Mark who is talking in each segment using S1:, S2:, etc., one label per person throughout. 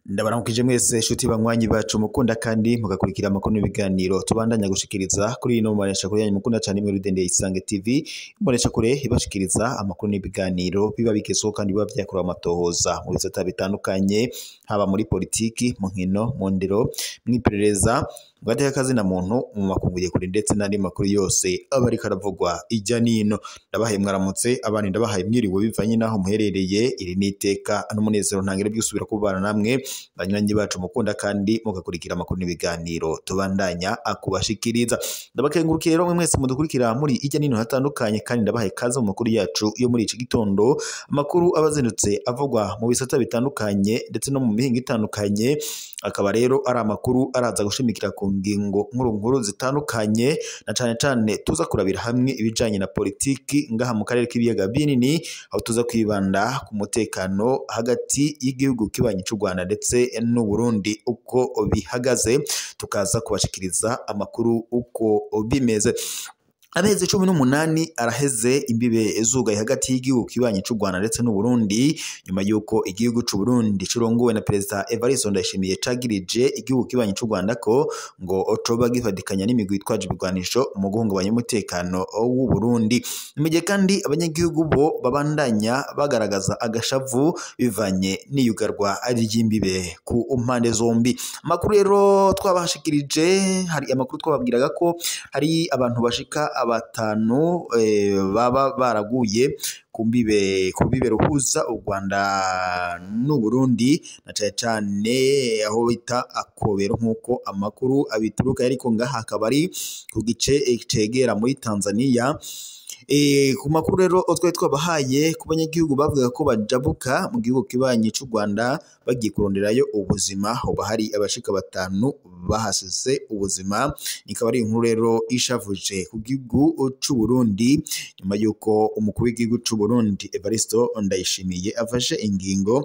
S1: Ndabaramukije mwese shuti banywanyi bacu mukunda kandi mugakurikira amakuru n'ibiganiro tubandanya gushikiriza kuri ino mbonesha kure yanyu mukunda cyane muri Rudende Isange TV, mbonesha kure ibashikiriza amakuru n'ibiganiro biba bikeso kandi biba byakora amatohoza mu bisata bitandukanye, haba muri politiki, mu nkino, mu ndero, mwiperereza, bwateka kazi na muntu mu makunguye kuri ndetse n'andi makuru yose abari karavugwa ijya nino. Ndabahaye mwaramutse abandi ndabahaye mwiriwe bivanye naho muherereye, iri niteka n'umunezero ntangire byusubira kubana namwe banywanyi bacu mukunda kandi mugakurikira amakuru n'ibiganiro tubandanya akubashikiriza. Ndabakengurukiye rero mwese mudukurikira muri ijya nino hatandukanye kandi ndabahaye kaze mu makuru yacu yo muri iki gitondo, amakuru abazindutse avugwa mu bisata bitandukanye ndetse no mu mihingo itandukanye, akaba rero ari amakuru araza gushimikira ku ngingo nkuru zitandukanye, na cane tuza kurabira hamwe ibijanye na politiki ngaha mu karere k'ibiyaga binini, aho tuza kwibanda ku mutekano hagati y'igihugu kibanyi cy'u Rwanda ndetse n'u Burundi uko bihagaze, tukaza kubashikiriza amakuru uko bimeze. Amezi 18 araheze imbibe zugaye hagati y'igihugu kibanyi cy'u Rwanda ndetse n'u Burundi, nyuma yuko igihugu cy'u Burundi cirongowe na Perezida Evariste Ndayishimiye cagirije igihugu kibanyi cy'u Rwanda ko ngo ocoba gifadikanya n'imigwi itwaje ibigwanisho mu guhungabanya umutekano w'u Burundi. Imije kandi abanyagihugu bo babandanya bagaragaza agashavu bivanye n'iyugarwa ry'imbibe ku mpande zombi. Amakuru rero twabashikirije, hari amakuru twababwiraga ko hari abantu bashika abatanu baba baraguye kumbibe ruhuza u Rwanda n'u Burundi, na cane aho bita Akobero nkuko amakuru abituruka, ariko ngaha akaba ari ku gice cegera muri Tanzania. Ku makuru rero twari twabahaye ku banyagihugu bavuga ko bajabuka mu gihugu kibanyi cy'u Rwanda bagiye kuronderayo ubuzima, hoba hari abashika batanu bahasize ubuzima. Ikaba ari inkuru rero ishavuje ku gihugu cy'u Burundi nyuma yuko umukuru w'igihugu cy'u Burundi Evariste Ndayishimiye afashe ingingo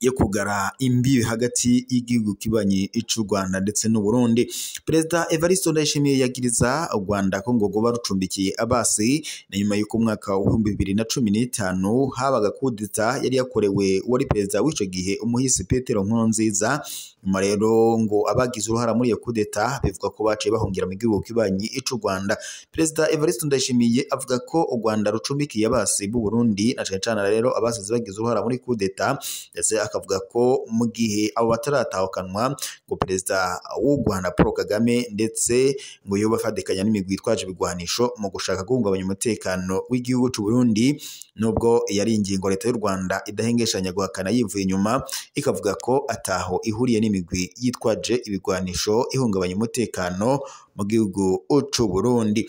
S1: yo kugara imbibi hagati y'igihugu kibanyi cy'u Rwanda ndetse n'u Burundi. Perezida Evariste Ndayishimiye yagiriza u Rwanda ko ngo goba rucumbikiye abasi, na nyuma y'uko umwaka wa 2015 habaga kudeta yari yakorewe wari perezida w'ico gihe umuhisi Petero Nkurunziza. Nyuma rero ngo abagize uruhara muri iyo kudeta bivuga ko baciye bahungira mu gihugu kibanyi cy'u Rwanda. Perezida Evariste Ndayishimiye avuga ko u Rwanda rucumbikiye abasi b'u Burundi, na cane rero abasize bagize uruhara muri kudeta, ndetse akavuga ko mu gihe abo bataratahukanwa ngo perezida w'u Rwanda Paul Kagame ndetse ngo yo bafadikanya n'imigwi itwaje ibigwanisho mu gushaka guhungabanya umutekano w'igihugu cy'u Burundi, nubwo yari ingingo leta y'u Rwanda idahengeshanya guhakana yivuye inyuma, ikavuga ko ataho ihuriye n'imigwi yitwaje ibigwanisho ihungabanya umutekano mu gihugu cy'u Burundi.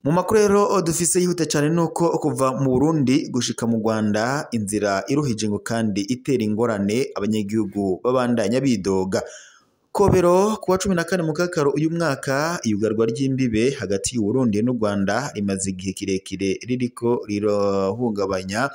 S1: Mu makuru rero dufise yihute cyane nuko kuva mu Burundi gushika mu Rwanda inzira iruhije ngo kandi itera ingorane, abanyagihugu babandanya bidoga. Kobero kuwa 14 mukakaro uyu mwaka, iyugarwa ry'imbibe hagati y'u Burundi n'u Rwanda rimaze igihe kirekire ririko rirahungabanya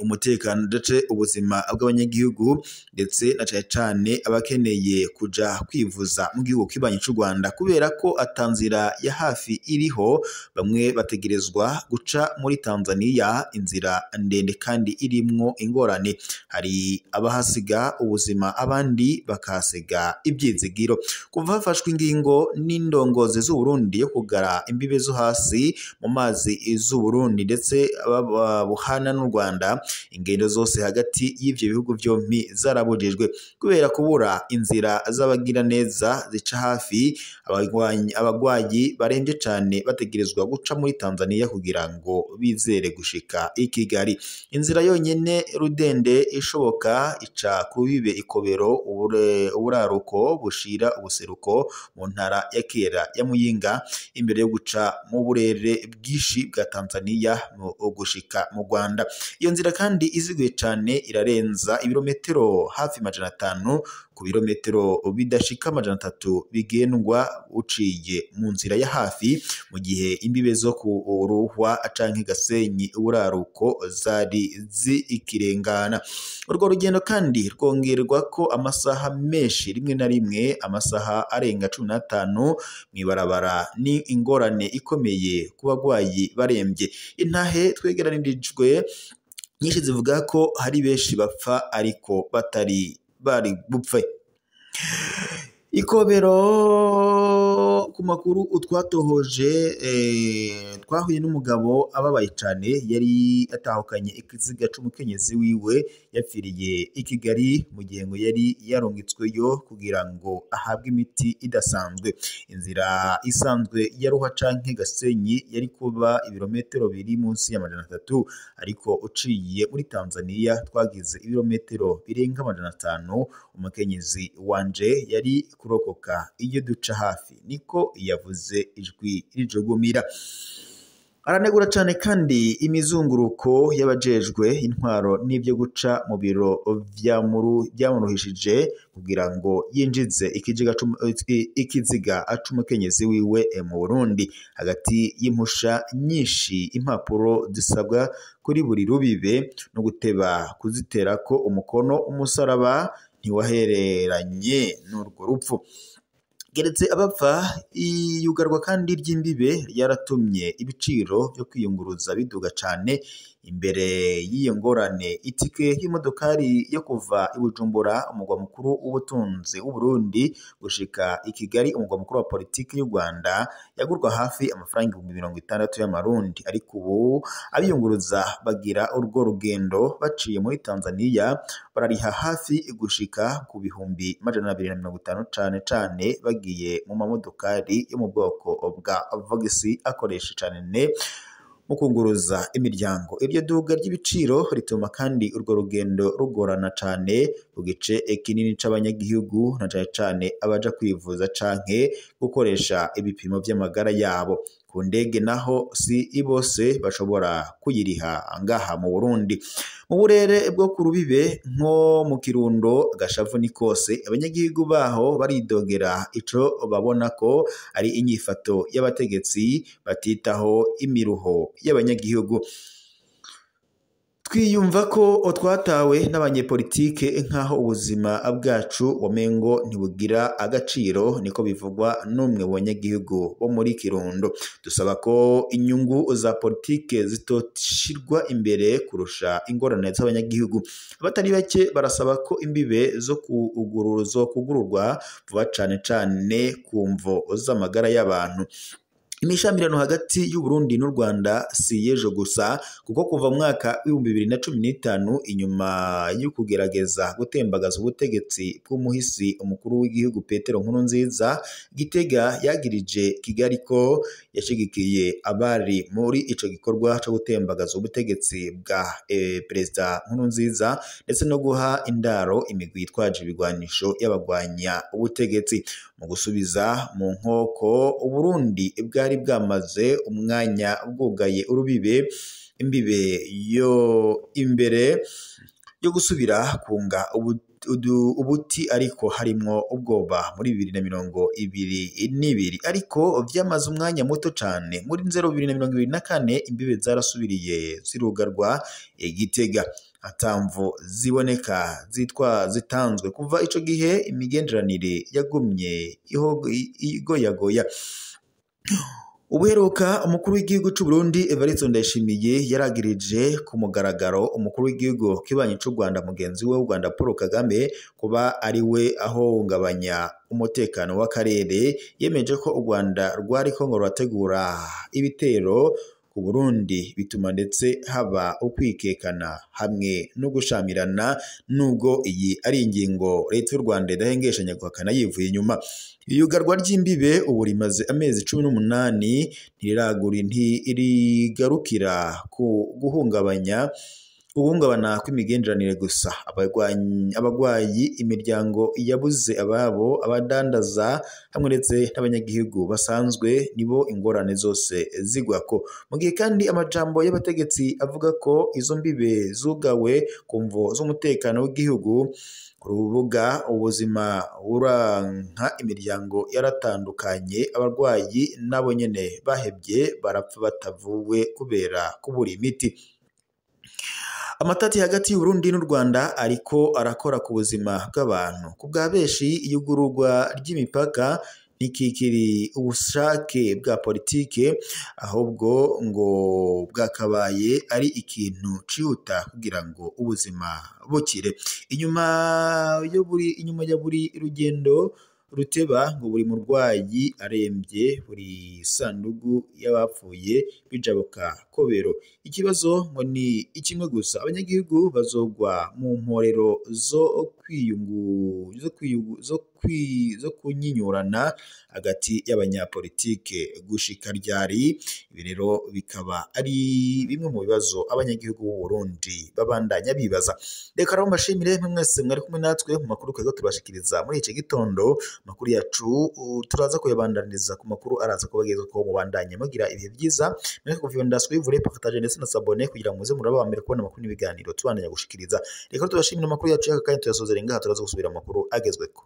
S1: umutekano ndetse ubuzima bw'abanyagihugu, ndetse na cane abakeneye kuja kwivuza mu gihugu kibanyi cy'u Rwanda, kubera ko atanzira ya hafi iriho. Bamwe bategerezwa guca muri Tanzania, inzira ndende kandi irimwo ingorane. Hari abahasiga ubuzima abandi bakahasiga ibyizigiro. Kuva hafashwe ingingo n'indongozi z'u Burundi yo kugara imbibe zo hasi mu mazi z'u Burundi ndetse buhana n'u Rwanda, ingendo zose hagati y'ivyo bihugu vyompi zarabujijwe kubera kubura inzira z'abagira neza zica hafi. Abagwayi baremvye cane bategerezwa guca muri Tanzania kugira ngo bizere gushika i Kigali. Inzira yonyene rudende ishoboka ica ku bibe Ikobero, uburaruko bushira ubuseruko mu ntara ya kera ya Muyinga, imbere yo guca mu burere bwishi bwa Tanzania mu gushika mu Rwanda. Iyo nzira kandi iziguye cane irarenza ibirometero hafi 500 ku birometero bidashika 300 bigendwa uciye mu nzira ya hafi, mu gihe imbibe zo ku Ruhwa canke Gasenyi uburaruko zari zikirengana. Urwo rugendo kandi rwongerwa ko amasaha menshi, rimwe na rimwe amasaha arenga 15 mwibarabara, ni ingorane ikomeye ku bagwayi barembye. Intahe twegeranirijwe nyinshi zivuga ko hari benshi bapfa ariko batari bari bupfe. Ikobero ku makuru utwatohoje twahuye n'umugabo ababaye cyane yari atahukanye ikiziga c'umukenyezi wiwe yapfiriye i Kigali mu gihe ngo yari yarungitsweyo kugira ngo ahabwe imiti idasanzwe. Inzira isanzwe ya Ruhwa canke Gasenyi yari kuba ibirometero biri munsi ya 300, ariko uciye muri Tanzania twagize ibirometero birenga 500. Umukenyezi wanje yari kurokoka iyo duca hafi, niko yavuze ijwi rijugumira. Aranegura cyane kandi imizunguruko y'abajejwe intwaro n'ibyo guca mu biro byamuruhishije kugira ngo yinjize ikiziga c'umukenyezi wiwe mu Burundi. Hagati y'impusha nyinshi, impapuro zisabwa kuri buri rubibe no guteba kuziterako umukono, umusaraba ntiwahereranye n'urwo rupfu. Geretse abapfa, iyugarwa kandi ry'imbibe yaratumye ibiciro byo kwiyunguruza biduga cane. Imbere y'iyo ngorane, itike y'imodokari yo kuva i Bujumbura, umugwa mukuru w'ubutunzi w'u Burundi, gushika i Kigali, umugwa mukuru wa politiki y'u Rwanda, yagurwa hafi amafaranga 60,000 y'amarundi. Ariko ubu abiyunguruza bagira urwo rugendo baciye muri Tanzania barariha hafi gushika ku 250 cane bagiye mu mamodokari yo mu bwoko bwa Vogisi akoresha cane mu kunguruza imiryango. Iryo duga ry'ibiciro rituma kandi urwo rugendo rugorana cane ku gice kinini c'abanyagihugu, na cane abaja kwivuza canke gukoresha ibipimo vy'amagara yabo. Ku ndege naho si ibose bashobora kuyiriha ngaha mu Burundi. Mu burere bwo ku rubibe nko mu Kirundo, Gashavu ni kose, abanyagihugu baho baridogera ico babona ko ari inyifato y'abategetsi batitaho imiruho y'abanyagihugu. Twiyumva ko twatawe n'abanyepolitike nk'aho ubuzima bwacu wamengo ntibugira agaciro, niko bivugwa n'umwe mu banyagihugu bo muri Kirundo. Dusaba ko inyungu za politike zitoshirwa imbere kurusha ingorane z'abanyagihugu. Abatari bake barasaba ko imbibe zo kugururwa vuba cane ku mvo z'amagara y'abantu. Imishamirano hagati y'u Burundi n'u Rwanda si yejo gusa, kuko kuva mu mwaka wa 2015 inyuma yo kugerageza gutembagaza ubutegetsi bw'umuhisi umukuru w'igihugu Petero Nkurunziza, Gitega yagirije Kigali ko yashigikiye abari muri ico gikorwa cyo gutembagaza ubutegetsi bwa Perezida Nkurunziza, ndetse no guha indaro imigwi yitwaje ibigwanisho y'abagwanya ubutegetsi. Mu gusubiza mu nkoko, Uburundi bwari bwamaze umwanya bwugaye urubibe imbibe yo imbere yo gusubira kunga ubuti, ariko harimwo ubwoba muri 2022, ariko vyamaze umwanya muto cane. Muri 2024 imbibe zarasubiriye zirugarwa Gitega, atamvo ziboneka zitanzwe. Kuva ico gihe imigenderanire yagumye igoyagoya. Ubuheruka umukuru w'igihugu c'u Burundi Evariste Ndayishimiye yaragirije ku mugaragaro umukuru w'igihugu kibanyi c'u Rwanda mugenzi we w'u Rwanda Paul Kagame kuba ari we ahungabanya umutekano w'akarere. Yemeje ko u Rwanda rwariko ngo rurategura ibitero ku Burundi, bituma ndetse haba ukwikekana hamwe no gushamirana, nubwo iyi ari ingingo leta y'u Rwanda idahengeshanya guhakana yivuye inyuma. Iyugarwa ry'imbibe ubu rimaze amezi 18 ntirigarukira ku guhungabanya uguhungabana kw'imigenderanire gusa, abagwayi, imiryango yabuze ababo, abadandaza hamwe ndetse n'abanyagihugu basanzwe nibo ingorane zose zigwako. Mu gihe kandi amajambo y'abategetsi avuga ko izo mbibe zugawe ku mvo z'umutekano w'igihugu, ku rubuga ubuzima buranka imiryango yaratandukanye, abarwayi nabo nyene bahevye barapfa batavuwe kubera kubura imiti. Amatati hagati y'Uburundi n'u Rwanda ariko arakora ku buzima bw'abantu. Ku bwa benshi iyugururwa ry'imipaka ntikikiri ubushake bwa politike, ahubwo ngo bwakabaye ari ikintu cihuta kugira ngo ubuzima bukire. Inyuma ya buri rugendo ruteba ngo buri murwayi aremvye, buri sandugu y'abapfuye bijabuka kobero. Ikibazo ngo ni ikimwe gusa, abanyagihugu bazogwa mu mporero zo kunyinyurana hagati y'abanyapolitike gushika ryari. Ibi rero bikaba ari bimwe mu bibazo abanyagihugu b'u Burundi babandanya bibaza. Reka rero mbashimire mwese mwari kumwe natwe mu makuru twego tubashikiriza muri iki gitondo. Makuru yacu turaza kuyabandaniriza ku makuru araza kubageza ko mubandanye mugira ibihe byiza. Mwese kuviyo ndaswivure partage ndetse na sabone kugira ngo muze muraba mbere kubona amakuru n'ibiganiro tubandanya gushikiriza. Reka tubashimire amakuru yacu kandi tuyasozera ngaha, turaza gusubira amakuru agezweko.